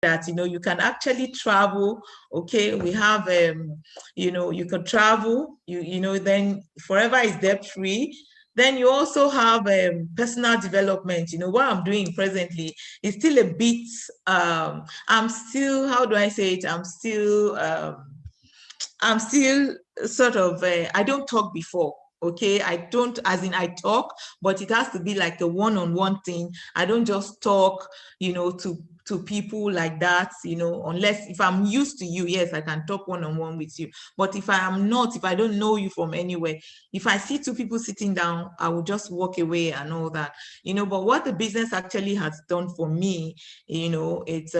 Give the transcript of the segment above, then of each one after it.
that, you can actually travel. Okay, we have, you can travel, then forever is debt free. Then you also have personal development. What I'm doing presently is still a bit, I'm still, how do I say it? I'm still sort of, I don't talk before. Okay, I don't, as in I talk, but it has to be like a one-on-one thing. I don't just talk, to people like that, unless if I'm used to you, yes, I can talk one-on-one with you. But if I am not, if I don't know you from anywhere, if I see two people sitting down, I will just walk away and all that, but what the business actually has done for me, it's,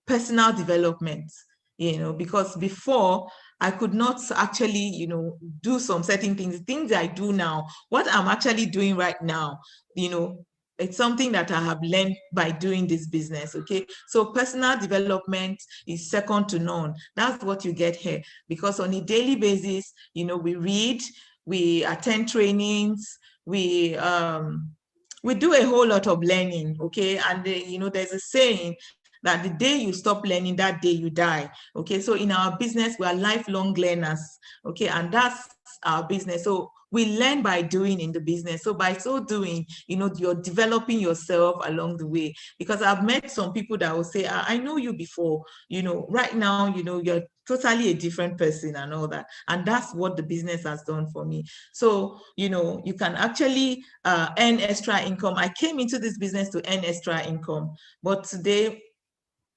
personal development, because before I could not actually, do some certain things I do now. What I'm actually doing right now, it's something that I have learned by doing this business. Okay, so personal development is second to none. That's what you get here, because on a daily basis, we read, we attend trainings, we do a whole lot of learning. Okay, and there's a saying that the day you stop learning, that day you die. Okay, so in our business, we are lifelong learners. Okay, and that's our business. So we learn by doing in the business. So by so doing, you're developing yourself along the way. Because I've met some people that will say, I know you before, right now, you're totally a different person and all that. And that's what the business has done for me. So, you can actually earn extra income. I came into this business to earn extra income, but today,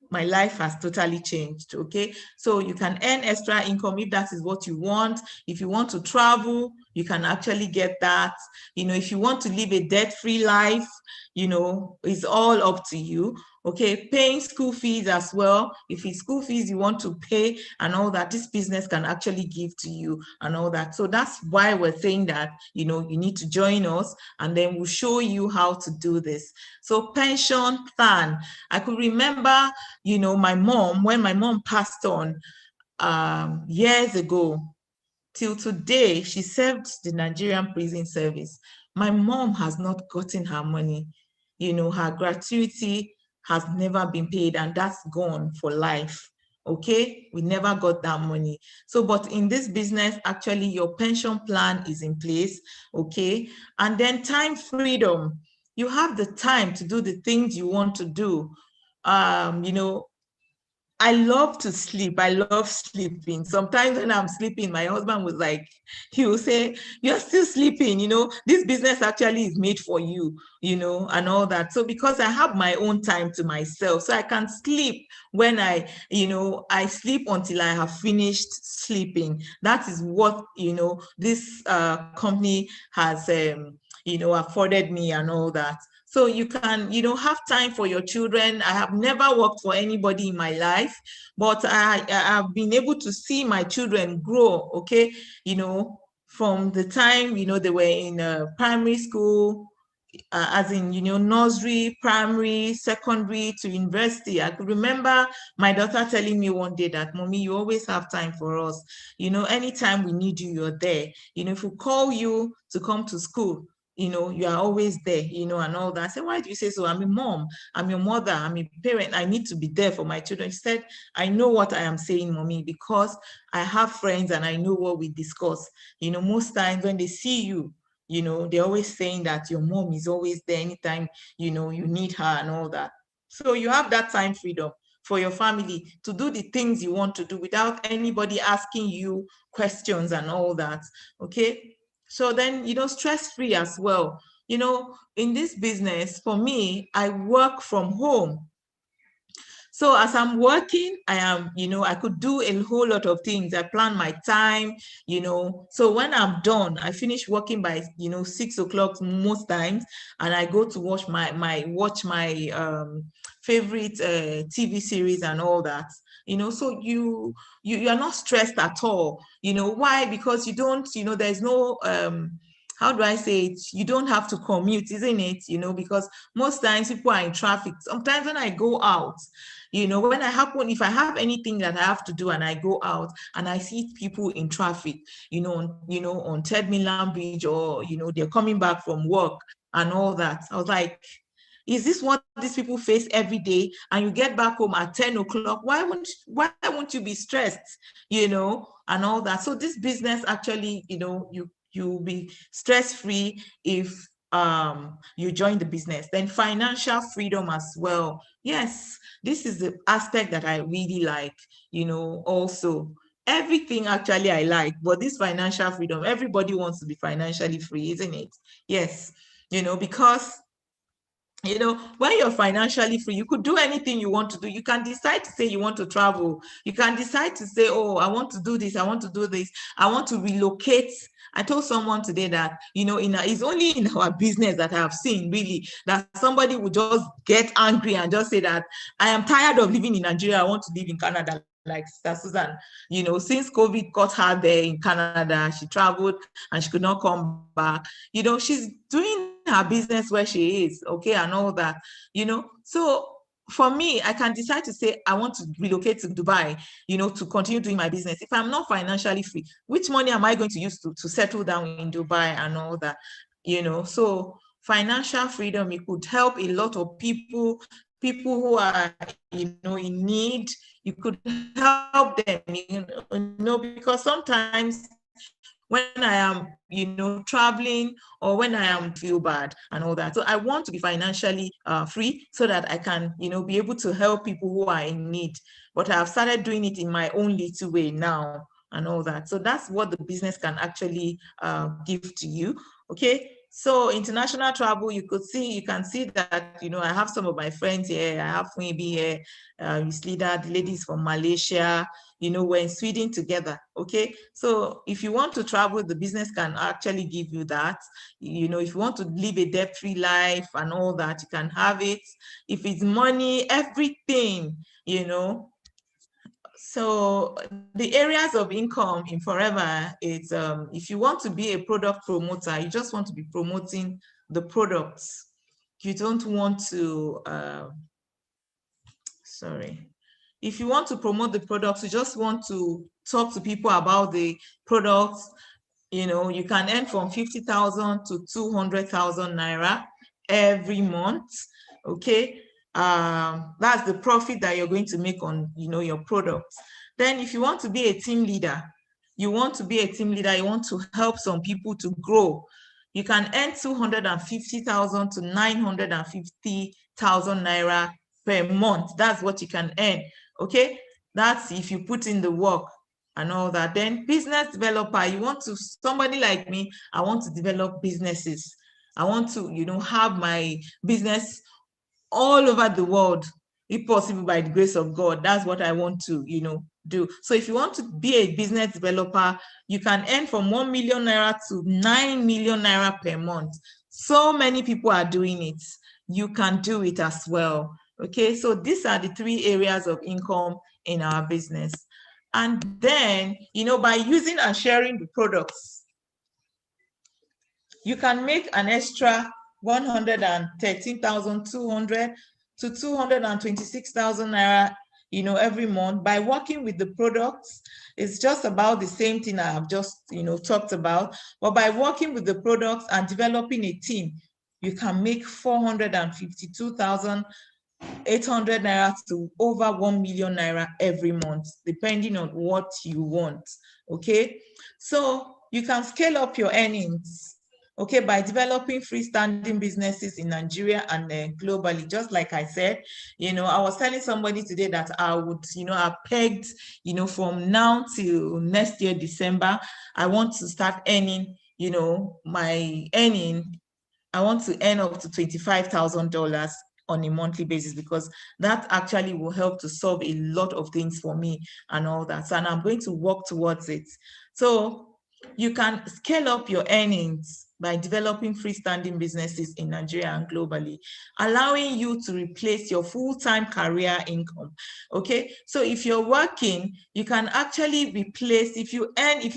my life has totally changed. Okay, so you can earn extra income if that is what you want. If you want to travel, you can actually get that. If you want to live a debt-free life, it's all up to you. Okay, paying school fees as well. If it's school fees you want to pay and all that, this business can actually give to you and all that. So that's why we're saying that, you need to join us, and then we'll show you how to do this. So pension plan. I could remember, my mom, when my mom passed on years ago, till today, she served the Nigerian prison service. My mom has not gotten her money. Her gratuity has never been paid, and that's gone for life. Okay, we never got that money. So, but in this business, actually, your pension plan is in place. Okay, and then time freedom. You have the time to do the things you want to do. I love to sleep. I love sleeping. Sometimes when I'm sleeping, my husband was like, he will say, "You're still sleeping, this business actually is made for you, and all that." So because I have my own time to myself, so I can sleep when I sleep until I have finished sleeping. That is what, this company has, afforded me and all that. So you can, have time for your children. I have never worked for anybody in my life, but I have been able to see my children grow, okay, from the time, they were in primary school, as in, nursery, primary, secondary to university. I could remember my daughter telling me one day that, "Mommy, you always have time for us. Anytime we need you, you're there. If we call you to come to school, you are always there, and all that." I said, "Why do you say so? I'm a mom, I'm your mother, I'm a parent. I need to be there for my children." She said, "I know what I am saying, Mommy, because I have friends and I know what we discuss. Most times when they see you, they're always saying that your mom is always there anytime, you need her and all that." So you have that time freedom for your family to do the things you want to do without anybody asking you questions and all that. Okay. So then, stress-free as well. In this business, for me, I work from home. So as I'm working, I could do a whole lot of things. I plan my time, So when I'm done, I finish working by, 6 o'clock most times, and I go to watch my favorite TV series and all that. So you are not stressed at all. Why? Because you don't, there's no how do I say it? You don't have to commute, isn't it? Because most times people are in traffic. Sometimes when I go out, if I have anything that I have to do and I go out and I see people in traffic, on Third Mainland Bridge, or, they're coming back from work and all that, I was like, Is this what these people face every day? And you get back home at 10 o'clock, why won't you be stressed, you know, and all that? So this business actually, you know, you'll be stress-free if you join the business. Then financial freedom as well. Yes, this is the aspect that I really like, you know, also. Everything actually I like, but this financial freedom, everybody wants to be financially free, isn't it? Yes, you know, because you know, when you're financially free, you could do anything you want to do. You can decide to say you want to travel. You can decide to say, oh, I want to do this. I want to do this. I want to relocate. I told someone today that, you know, it's only in our business that I have seen really that somebody would just get angry and just say that I am tired of living in Nigeria. I want to live in Canada. Like Sister Susan, you know, since COVID got her there in Canada, she traveled and she could not come back. You know, she's doing her business where she is, okay, and all that, you know. So for me, I can decide to say I want to relocate to Dubai, you know, to continue doing my business. If I'm not financially free, which money am I going to use to settle down in Dubai and all that, you know? So financial freedom, it could help a lot of people who are, you know, in need. You could help them, you know, because sometimes when I am, you know, traveling or when I am feel bad and all that. So I want to be financially free so that I can, you know, be able to help people who are in need. But I've started doing it in my own little way now and all that. So that's what the business can actually give to you. Okay. So international travel, you can see that, you know, I have some of my friends here. I have Fuibi here, Miss Lida, the ladies from Malaysia, you know, we're in Sweden together, okay? So if you want to travel, the business can actually give you that. You know, if you want to live a debt-free life and all that, you can have it. If it's money, everything, you know. So the areas of income in Forever is, if you want to be a product promoter, you just want to be promoting the products. You don't want to, sorry. If you want to promote the products, you just want to talk to people about the products, you know, you can earn from 50,000 to 200,000 Naira every month, okay? That's the profit that you're going to make on, you know, your products. Then if you want to be a team leader, you want to help some people to grow, you can earn 250,000 to 950,000 Naira per month. That's what you can earn, okay? That's if you put in the work and all that. Then business developer, somebody like me, I want to develop businesses. I want to, you know, have my business all over the world, if possible, by the grace of God. That's what I want to, you know, do. So if you want to be a business developer, you can earn from 1 million Naira to 9 million Naira per month. So many people are doing it. You can do it as well. Okay, so these are the 3 areas of income in our business. And then, you know, by using and sharing the products, you can make an extra 113,200 to 226,000 Naira, you know, every month by working with the products. It's just about the same thing I have just, you know, talked about. But by working with the products and developing a team, you can make 452,800 Naira to over 1 million Naira every month, depending on what you want, okay? So you can scale up your earnings, okay, by developing freestanding businesses in Nigeria and globally. Just like I said, you know, I was telling somebody today that I would, you know, I pegged, you know, from now till next year, December, I want to start earning, you know, my earning, I want to earn up to $25,000 on a monthly basis, because that actually will help to solve a lot of things for me and all that. So, and I'm going to work towards it. So you can scale up your earnings by developing freestanding businesses in Nigeria and globally, allowing you to replace your full-time career income, okay? So if you're working, you can actually replace, if you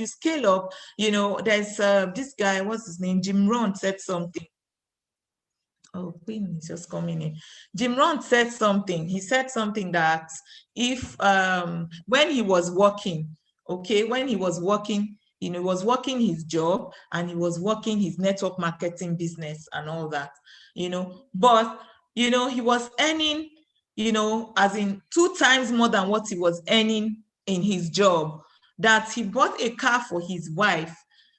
scale up, you know, there's this guy, what's his name? Jim Rohn said something. Oh, Queen is just coming in. Jim Rohn said something. He said something that if, when he was working, okay, when he was working, you know, he was working his job and he was working his network marketing business and all that, you know, but you know, he was earning, you know, as in 2 times more than what he was earning in his job, that he bought a car for his wife,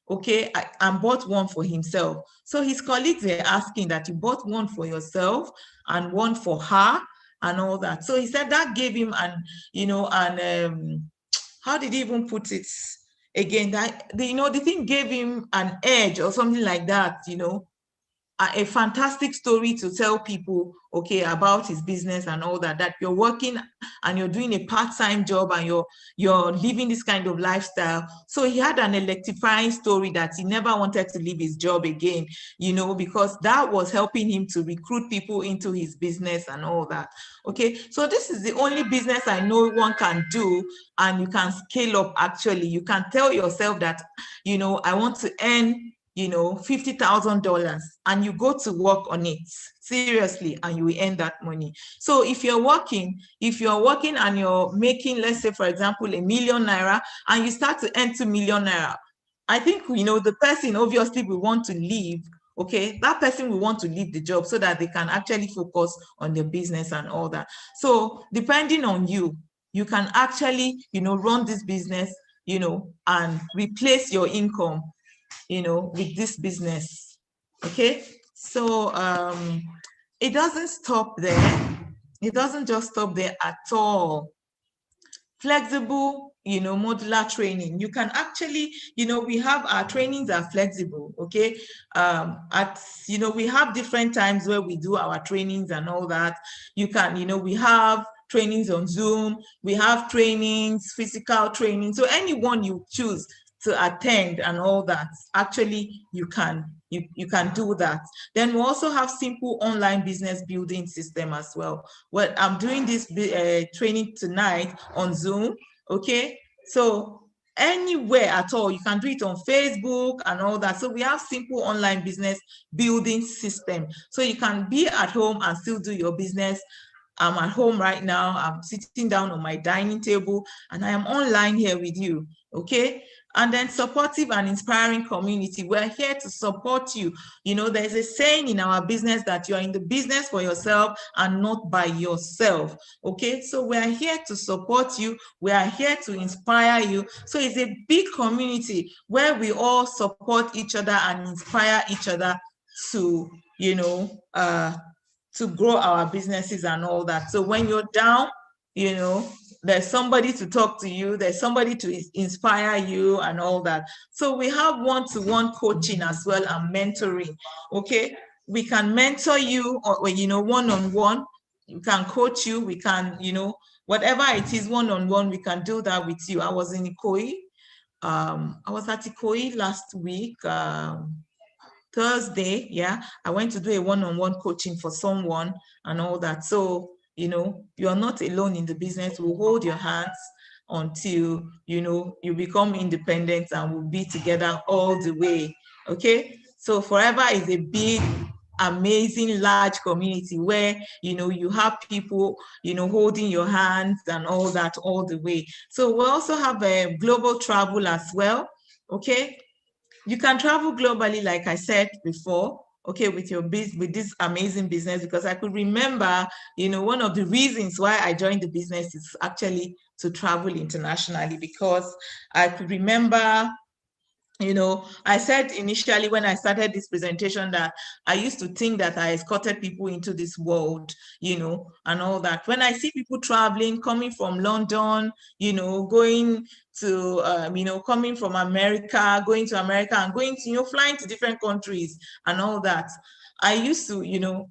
okay, and bought one for himself. So his colleagues were asking that you bought one for yourself and one for her and all that. So he said that gave him an, you know, an, how did he even put it? Again, that, you know, the thing gave him an edge or something like that, you know, a fantastic story to tell people, okay, about his business and all that, that you're working and you're doing a part-time job and you're living this kind of lifestyle. So he had an electrifying story that he never wanted to leave his job again, you know, because that was helping him to recruit people into his business and all that. Okay, so this is the only business I know one can do, and you can scale up. Actually, you can tell yourself that, you know, I want to earn, you know, $50,000, and you go to work on it seriously, and you will earn that money. So if you're working and you're making, let's say, for example, ₦1 million, and you start to earn ₦2 million, I think, you know, the person obviously will want to leave. Okay, that person will want to leave the job so that they can actually focus on their business and all that. So depending on you, you can actually, you know, run this business, you know, and replace your income, you know, with this business. Okay, so it doesn't stop there. It doesn't just stop there at all. Flexible, you know, modular training. You can actually, you know, we have our trainings are flexible. Okay, you know, we have different times where we do our trainings and all that. You can, you know, we have trainings on Zoom, we have trainings, physical training. So anyone you choose to attend and all that, actually you can do that. Then we also have simple online business building system as well. Well, I'm doing this training tonight on Zoom. Okay, so anywhere at all, you can do it on Facebook and all that. So we have simple online business building system, so you can be at home and still do your business. I'm at home right now, I'm sitting down on my dining table, and I am online here with you. Okay, and then supportive and inspiring community. We're here to support you. You know, there's a saying in our business that you're in the business for yourself and not by yourself. Okay, so we're here to support you. We are here to inspire you. So it's a big community where we all support each other and inspire each other to, you know, to grow our businesses and all that. So when you're down, you know, there's somebody to talk to you, there's somebody to inspire you and all that. So we have one-to-one coaching as well and mentoring. Okay, we can mentor you, or, you know, one-on-one. We can coach you, we can, you know, whatever it is, one-on-one, we can do that with you. I was in Ikoyi. I was at Ikoyi last week, Thursday. Yeah, I went to do a one-on-one coaching for someone and all that. So, you know, you're not alone in the business. We'll hold your hands until, you know, you become independent, and we'll be together all the way. Okay, so Forever is a big, amazing, large community where, you know, you have people, you know, holding your hands and all that all the way. So we also have a global travel as well. Okay, you can travel globally, like I said before, okay, with your with this amazing business, because I could remember, you know, one of the reasons why I joined the business is actually to travel internationally, because I could remember, you know, I said initially when I started this presentation that I used to think that I escorted people into this world, you know, and all that. When I see people traveling, coming from London, you know, going to, you know, coming from America, going to America and going to, you know, flying to different countries and all that, I used to, you know,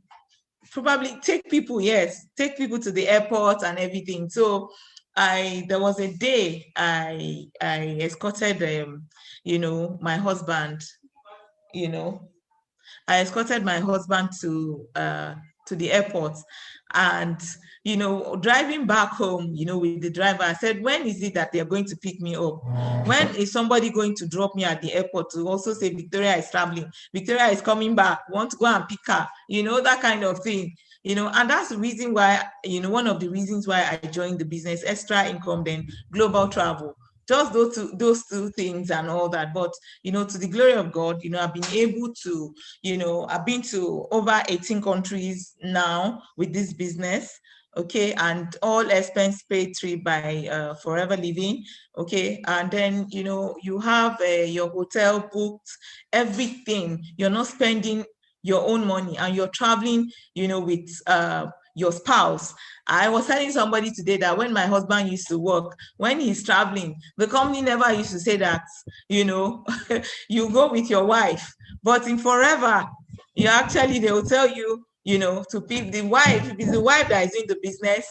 probably take people, yes, take people to the airport and everything. So there was a day I escorted you know, my husband, you know, I escorted my husband to the airport, and, you know, driving back home, you know, with the driver, I said, when is it that they're going to pick me up? When is somebody going to drop me at the airport to also say Victoria is traveling, Victoria is coming back, want to go and pick her, you know, that kind of thing. You know, and that's the reason why, you know, one of the reasons why I joined the business, extra income, then global travel, just those two things and all that. But, to the glory of God, I've been able to, I've been to over 18 countries now with this business. Okay, and all expense paid through by Forever Living. Okay, and then you have your hotel booked, everything. You're not spending your own money, and you're traveling, with your spouse. I was telling somebody today that when my husband used to work, when he's traveling, the company never used to say that, you go with your wife. But in Forever, they will tell you, to pick the wife. If it's the wife that is in the business,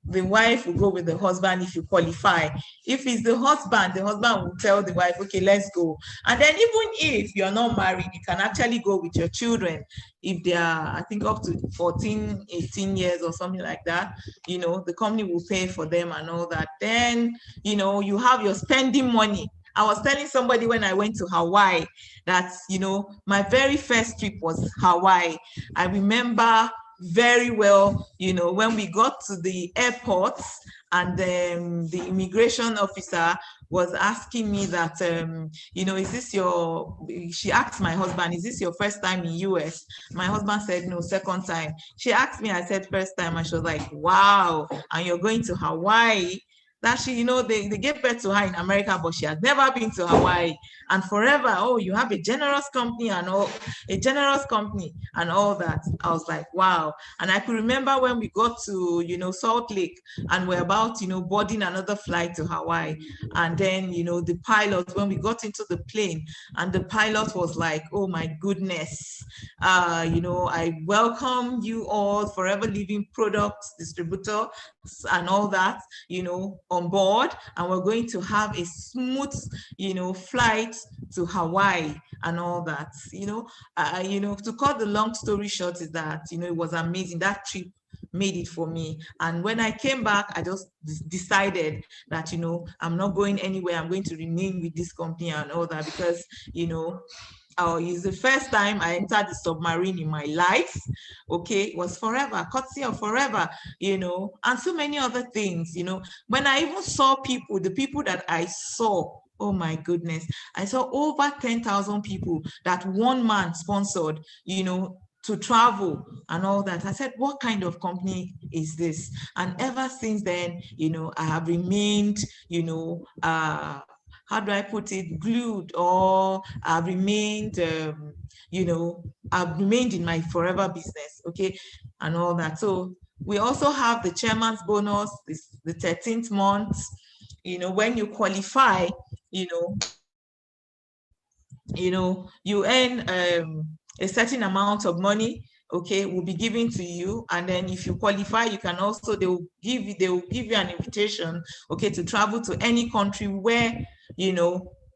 the wife will go with the husband if you qualify. If it's the husband will tell the wife, okay, let's go. And then even if you're not married, you can actually go with your children. If they are, I think, up to 14, 18 years or something like that, the company will pay for them and all that. Then, you have your spending money. I was telling somebody when I went to Hawaii that, my very first trip was Hawaii. I remember very well, when we got to the airport, and the immigration officer was asking me that, is this she asked my husband, is this your first time in US? My husband said, no, second time. She asked me, I said, first time. And she was like, wow, and you're going to Hawaii? That they gave birth to her in America, but she has never been to Hawaii. And Forever, oh, you have a generous company and all that. I was like, wow. And I could remember when we got to, Salt Lake, and we're about, boarding another flight to Hawaii. And then, the pilot, when we got into the plane, and the pilot was like, oh my goodness, I welcome you all, Forever Living Products distributor and all that, on board, and we're going to have a smooth, flight to Hawaii and all that. To cut the long story short is that, it was amazing. That trip made it for me. And when I came back, I just decided that, I'm not going anywhere. I'm going to remain with this company and all that, because, it's the first time I entered the submarine in my life. Okay, it was Forever, courtesy of Forever, and so many other things. When I even saw the people that I saw, oh my goodness, I saw over 10,000 people that one man sponsored, to travel and all that. I said, what kind of company is this? And ever since then, I have remained, how do I put it, glued, or I've remained, I've remained in my Forever business, okay, and all that. So we also have the chairman's bonus, the 13th month, when you qualify, you earn a certain amount of money, okay, will be given to you. And then if you qualify, you can also, they will give you an invitation, okay, to travel to any country where,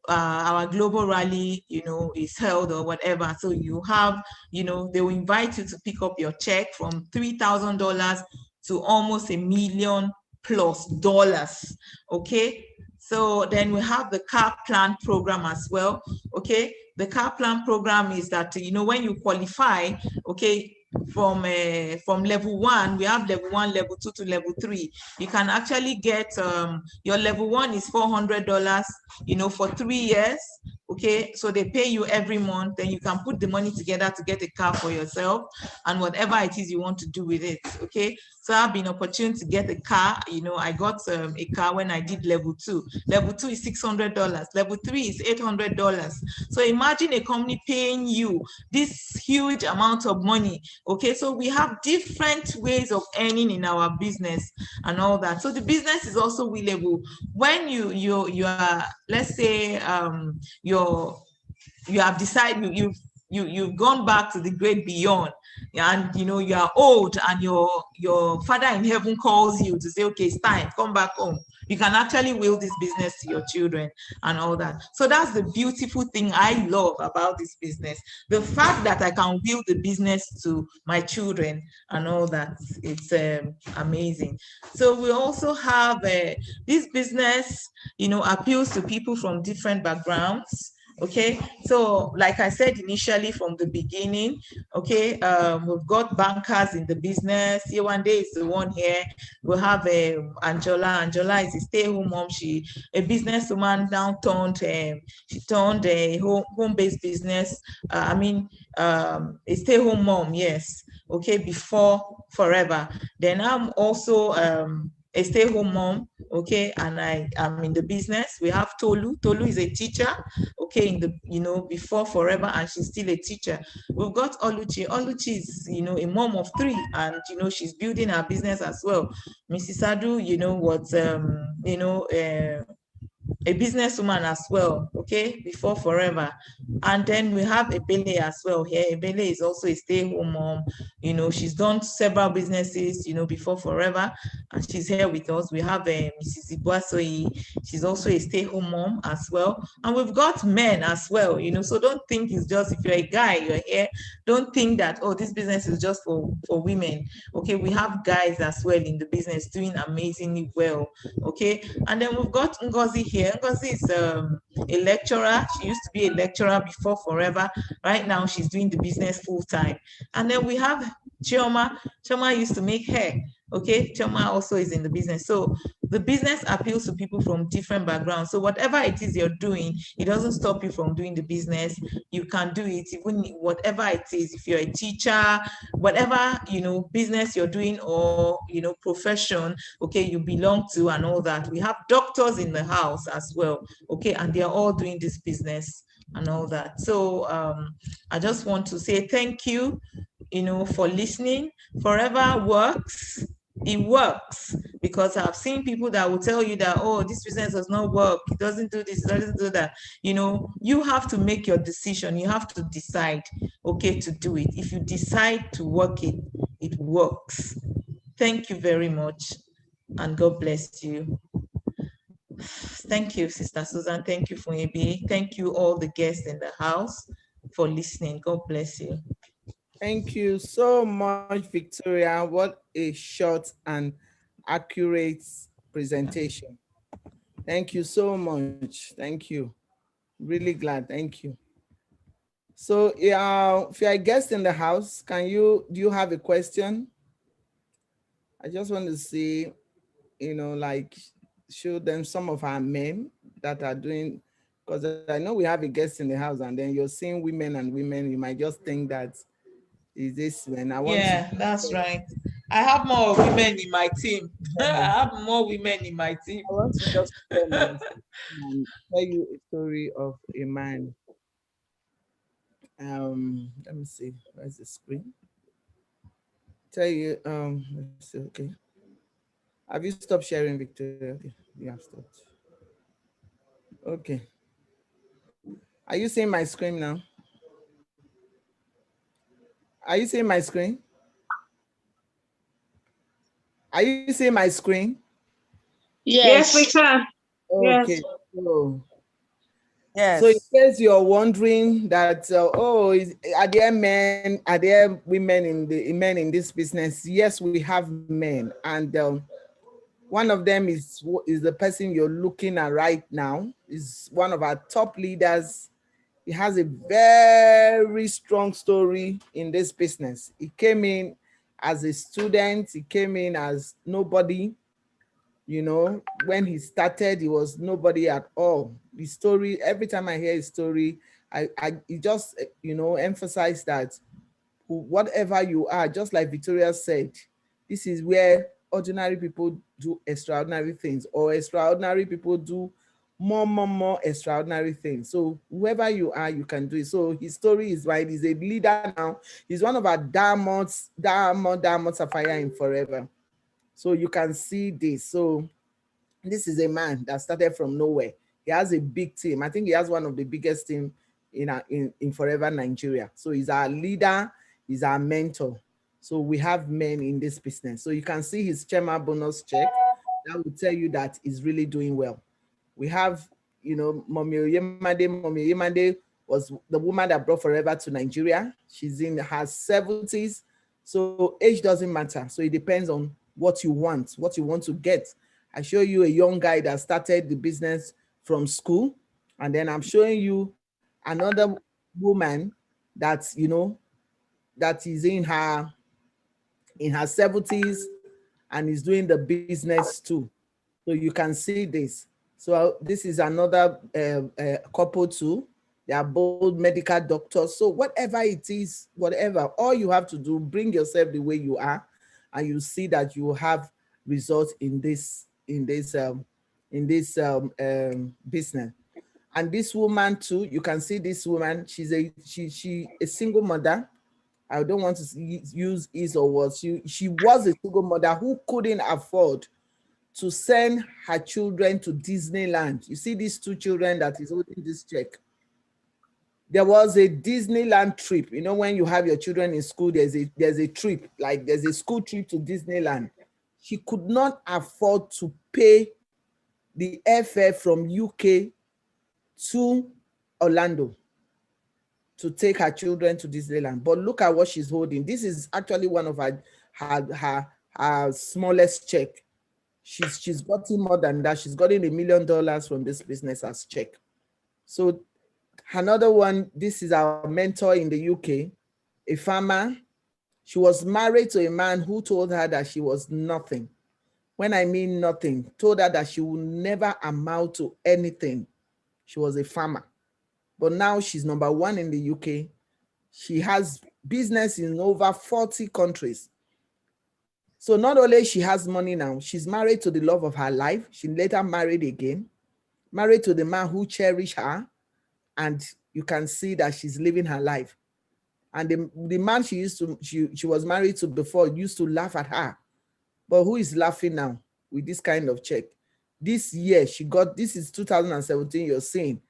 our global rally, is held or whatever. So you have, they will invite you to pick up your check from $3,000 to almost $1 million plus, okay? So then we have the car plan program as well, okay? The car plan program is that, when you qualify, okay, from level 1, we have level 1, level 2 to level 3. You can actually get, your level 1 is $400, for 3 years, okay? So they pay you every month, then you can put the money together to get a car for yourself and whatever it is you want to do with it, okay? So I've been opportune to get a car. I got a car when I did level 2. Level 2 is $600. Level 3 is $800. So imagine a company paying you this huge amount of money. Okay, so we have different ways of earning in our business and all that. So the business is also willable. When you are, let's say, you have decided, you've gone back to the great beyond, and you are old, and your Father in heaven calls you to say, okay, it's time, come back home. You can actually will this business to your children and all that. So that's the beautiful thing I love about this business. The fact that I can will the business to my children and all that, it's amazing. So we also have this business, appeals to people from different backgrounds. Okay, so like I said initially from the beginning, okay, we've got bankers in the business. Yewande is the one here. We have Angela. Angela is a stay-home mom. She a businesswoman now turned. She turned a home-based business. A stay-home mom. Yes. Okay, before forever. Then I'm also a stay-home mom, okay, and I am in the business. We have Tolu. Tolu is a teacher, okay, in the before forever, and she's still a teacher. We've got Oluchi. Oluchi is a mom of three, and she's building her business as well. Mrs. Adu, was a businesswoman as well, okay, before forever. And then we have Ebele as well here. Ebele is also a stay-home mom. She's done several businesses, before forever, and she's here with us. We have Mrs. Ibuasoyi. She's also a stay-home mom as well. And we've got men as well, so don't think it's just, if you're a guy, you're here, don't think that, oh, this business is just for women. Okay, we have guys as well in the business doing amazingly well. Okay, and then we've got Ngozi here. Ngozi is a lecturer. She used to be a lecturer before forever. Right now, she's doing the business full time. And then we have Chioma. Chioma used to make hair. Okay, Chioma also is in the business. So the business appeals to people from different backgrounds. So whatever it is you're doing, it doesn't stop you from doing the business. You can do it, even whatever it is. If you're a teacher, whatever business you're doing, or profession, okay, you belong to, and all that. We have doctors in the house as well, okay, and they're all doing this business and all that. So I just want to say thank you, for listening. Forever works. It works, because I've seen people that will tell you that, oh, this business does not work, it doesn't do this, it doesn't do that. You have to make your decision. You have to decide, okay, to do it. If you decide to work it, it works. Thank you very much, and God bless you. Thank you, Sister Susan. Thank you, Funyebi. Thank you, all the guests in the house, for listening. God bless you. Thank you so much, Victoria. What a short and accurate presentation. Thank you so much. Thank you. Really glad. Thank you. So, if you're a guest in the house, do you have a question? I just want to see, like, show them some of our men that are doing, because I know we have a guest in the house, and then you're seeing women and women, you might just think that is this when I want to. That's right. I have more women in my team. I have more women in my team. I want to just come and tell you a story of a man. Let me see. Where's the screen? Tell you. Let's see. Okay. Have you stopped sharing, Victoria? Okay. You have stopped. Okay. Are you seeing my screen now? Are you seeing my screen? Are you seeing my screen? Yes, we can. Okay. Yes. So, yes. So in case you're wondering that, are there men, are there women men in this business? Yes, we have men, and one of them is the person you're looking at right now. Is one of our top leaders. He has a very strong story in this business. He came in as a student. He came in as nobody. When he started, he was nobody at all. The story, every time I hear his story, I just, emphasize that whatever you are, just like Victoria said, this is where ordinary people do extraordinary things, or extraordinary people do more extraordinary things. So whoever you are, you can do it. So his story is right. He's a leader now. He's one of our diamond sapphire in Forever. So you can see this. So this is a man that started from nowhere. He has a big team. I think he has one of the biggest team in Forever Nigeria. So he's our leader. He's our mentor. So we have men in this business. So you can see his chairman bonus check. That will tell you that he's really doing well. We have, Mommy Oyemade. Mommy Oyemade was the woman that brought Forever to Nigeria. She's in her 70s. So age doesn't matter. So it depends on what you want to get. I show you a young guy that started the business from school, and then I'm showing you another woman that's, that is in her 70s and is doing the business too. So you can see this. So this is another couple too. They are both medical doctors. So whatever it is, whatever, all you have to do, bring yourself the way you are, and you see that you have results in this business. And this woman too, you can see this woman. She's a single mother. I don't want to use is or was. She was a single mother who couldn't afford to send her children to Disneyland. You see these two children that is holding this check. There was a Disneyland trip. You know, when you have your children in school, there's a trip, like there's a school trip to Disneyland. She could not afford to pay the airfare from UK to Orlando to take her children to Disneyland. But look at what she's holding. This is actually one of her smallest check. She's gotten more than that. She's gotten $1 million from this business as check. So another one, this is our mentor in the UK, a farmer. She was married to a man who told her that she was nothing. When I mean nothing, told her that she will never amount to anything. She was a farmer. But now she's #1 in the UK. She has business in over 40 countries. So not only she has money now, she's married to the love of her life. She later married again, married to the man who cherished her. And you can see that she's living her life. And the man she was married to before used to laugh at her. But who is laughing now with this kind of check? This year she got, this is 2017, you're seeing.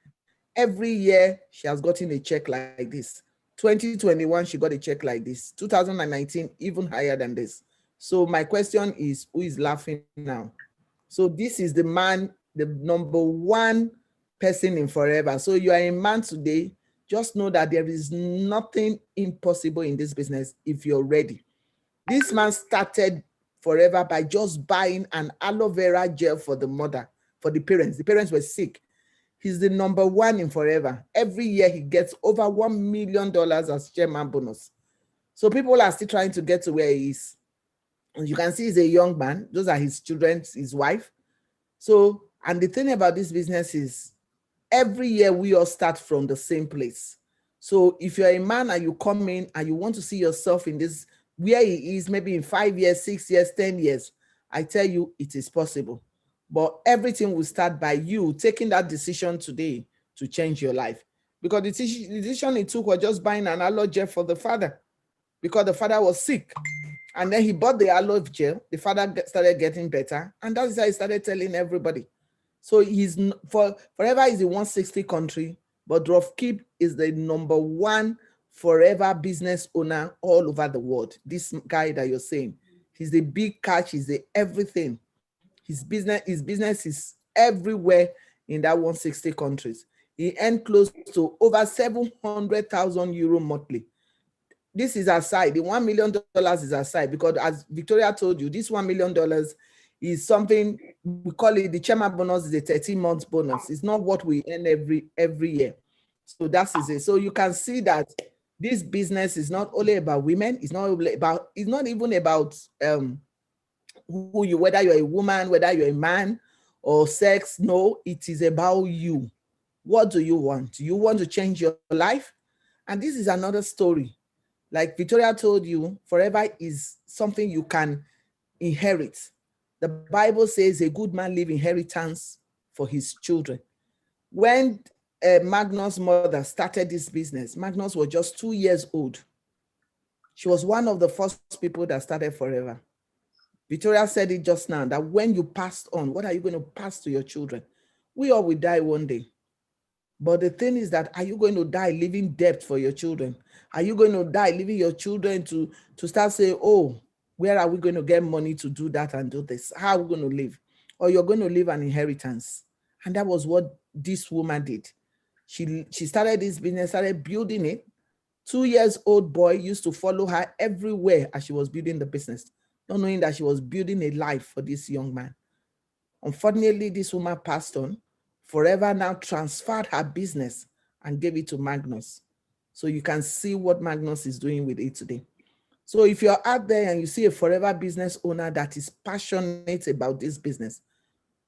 Every year she has gotten a check like this. 2021, she got a check like this. 2019, even higher than this. So my question is, who is laughing now? So this is the man, the #1 person in Forever. So you are a man today, just know that there is nothing impossible in this business if you're ready. This man started Forever by just buying an aloe vera gel for the mother, for the parents. The parents were sick. He's the #1 in Forever. Every year he gets over $1 million as chairman bonus. So people are still trying to get to where he is. And you can see he's a young man. Those are his children, his wife. So, and the thing about this business is every year we all start from the same place. So if you're a man and you come in and you want to see yourself in this, where he is, maybe in 5 years, 6 years, 10 years, I tell you, it is possible. But everything will start by you taking that decision today to change your life. Because the decision he took was just buying an aloe gel for the father, because the father was sick. And then he bought the aloe gel. The father started getting better. And that's why he started telling everybody. So he's Forever is the 160 country, but Rolf Kip is the #1 Forever business owner all over the world. This guy that you're saying, he's the big catch, he's the everything. His business is everywhere in that 160 countries. He earned close to over 700,000 euro monthly. This is aside, the $1 million is aside, because as Victoria told you, this $1 million is something, we call it the chairman bonus, is a 13-month bonus. It's not what we earn every year. So that is it. So you can see that this business is not only about women, it's not even about who you, whether you're a woman, whether you're a man or sex. No, it is about you. What do you want? Do you want to change your life? And this is another story. Like Victoria told you, Forever is something you can inherit. The Bible says a good man leaves inheritance for his children. When Magnus' mother started this business, Magnus was just 2 years old. She was one of the first people that started Forever. Victoria said it just now, that when you passed on, what are you going to pass to your children? We all will die one day. But the thing is that, are you going to die leaving debt for your children? Are you going to die leaving your children to start saying, oh, where are we going to get money to do that and do this? How are we going to live? Or you're going to leave an inheritance. And that was what this woman did. She started this business, started building it. 2 years old boy used to follow her everywhere as she was building the business, not knowing that she was building a life for this young man. Unfortunately, this woman passed on. Forever now transferred her business and gave it to Magnus. So you can see what Magnus is doing with it today. So if you're out there and you see a forever business owner that is passionate about this business,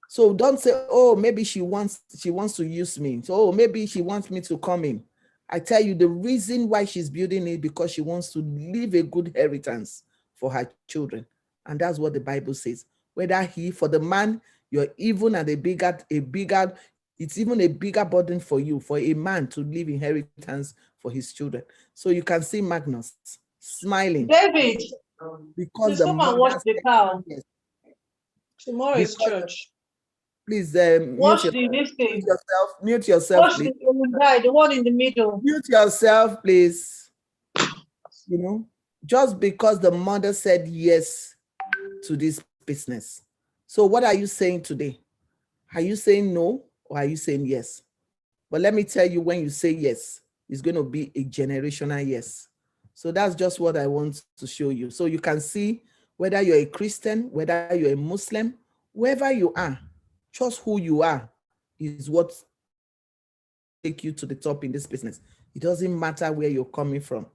so don't say, oh, maybe she wants to use me. So oh, maybe she wants me to come in. I tell you, the reason why she's building it because she wants to leave a good inheritance for her children. And that's what the Bible says. Whether for the man, you're even at it's even a bigger burden for you, for a man to leave inheritance for his children. So you can see Magnus smiling. David, because come and watch the cow. Yes. Tomorrow is church. Please watch yourself. Mute yourself. Watch please. the one in the middle. Mute yourself, please. You know, just because the mother said yes to this business. So what are you saying today? Are you saying no or are you saying yes? But let me tell you, when you say yes, it's going to be a generational yes. So that's just what I want to show you. So you can see whether you're a Christian, whether you're a Muslim, wherever you are, just who you are is what take you to the top in this business. It doesn't matter where you're coming from.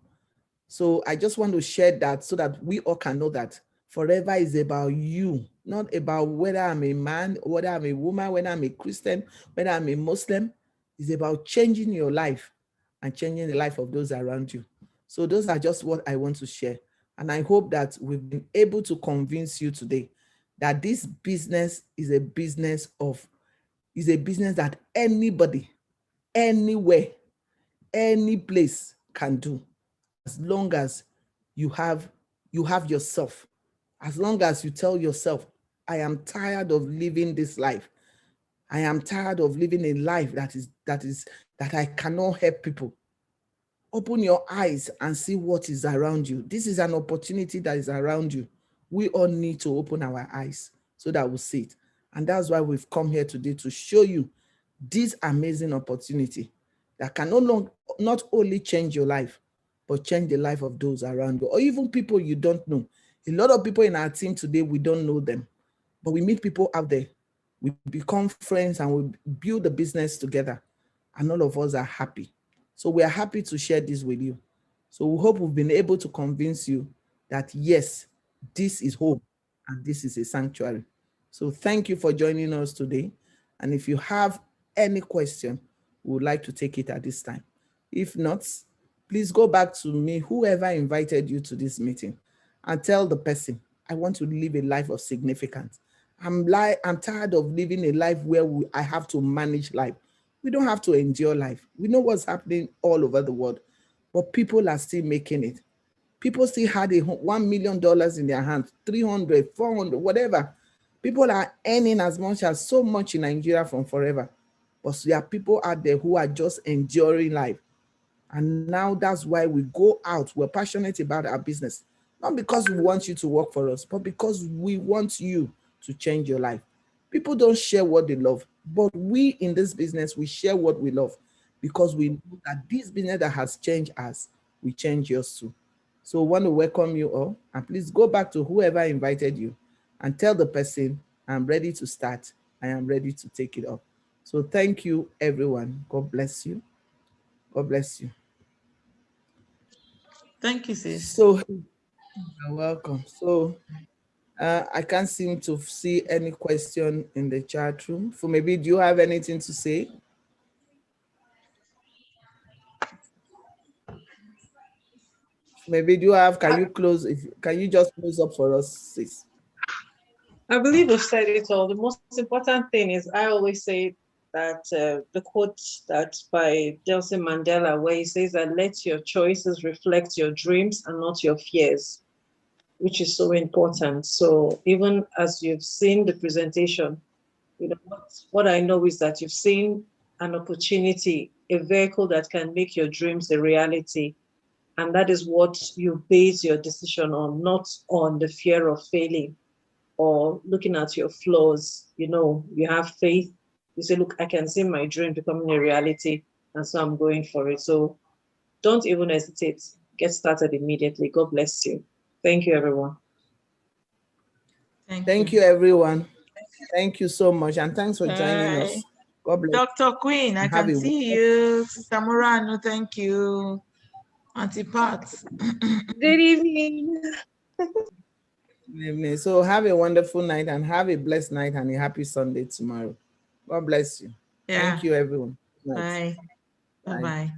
So I just want to share that so that we all can know that forever is about you, not about whether I'm a man, whether I'm a woman, whether I'm a Christian, whether I'm a Muslim. It's about changing your life and changing the life of those around you. So those are just what I want to share. And I hope that we've been able to convince you today that this business is a business that anybody, anywhere, any place can do, as long as you have yourself, as long as you tell yourself, I am tired of living this life. I am tired of living a life that I cannot help people. Open your eyes and see what is around you. This is an opportunity that is around you. We all need to open our eyes so that we'll see it. And that's why we've come here today, to show you this amazing opportunity that can not only change your life, but change the life of those around you, or even people you don't know. A lot of people in our team today, we don't know them, but we meet people out there. We become friends and we build the business together, and all of us are happy. So we are happy to share this with you. So we hope we've been able to convince you that yes, this is home and this is a sanctuary. So thank you for joining us today. And if you have any question, we would like to take it at this time. If not, please go back to me, whoever invited you to this meeting, and tell the person, I want to live a life of significance. I'm tired of living a life where I have to manage life. We don't have to endure life. We know what's happening all over the world, but people are still making it. People still had $1 million in their hands, 300, 400, whatever. People are earning as much as so much in Nigeria from forever. But there are people out there who are just enduring life. And now that's why we go out. We're passionate about our business. Not because we want you to work for us, but because we want you to change your life. People don't share what they love, but we in this business, we share what we love, because we know that this business that has changed us, we change yours too. So I want to welcome you all, and please go back to whoever invited you and tell the person, I'm ready to start. I am ready to take it up. So thank you, everyone. God bless you. God bless you. Thank you, sis. So you're welcome. So I can't seem to see any question in the chat room. So maybe, do you have anything to say? Maybe do you have, can you just close up for us, sis? I believe we've said it all. The most important thing is, I always say that the quote that by Nelson Mandela, where he says that let your choices reflect your dreams and not your fears, which is so important. So even as you've seen the presentation, you know, what I know is that you've seen an opportunity, a vehicle that can make your dreams a reality. And that is what you base your decision on, not on the fear of failing or looking at your flaws. You know, you have faith. You say, look, I can see my dream becoming a reality, and so I'm going for it. So don't even hesitate. Get started immediately. God bless you. Thank you, everyone. Thank you, everyone. Thank you so much. And thanks for joining us. God bless. Dr. Queen, I Have can a see you. Sister Morano, thank you. Auntie Pat. Good evening. evening. So have a wonderful night and have a blessed night and a happy Sunday tomorrow. God bless you. Yeah. Thank you, everyone. Good night. Bye. Bye. Bye-bye.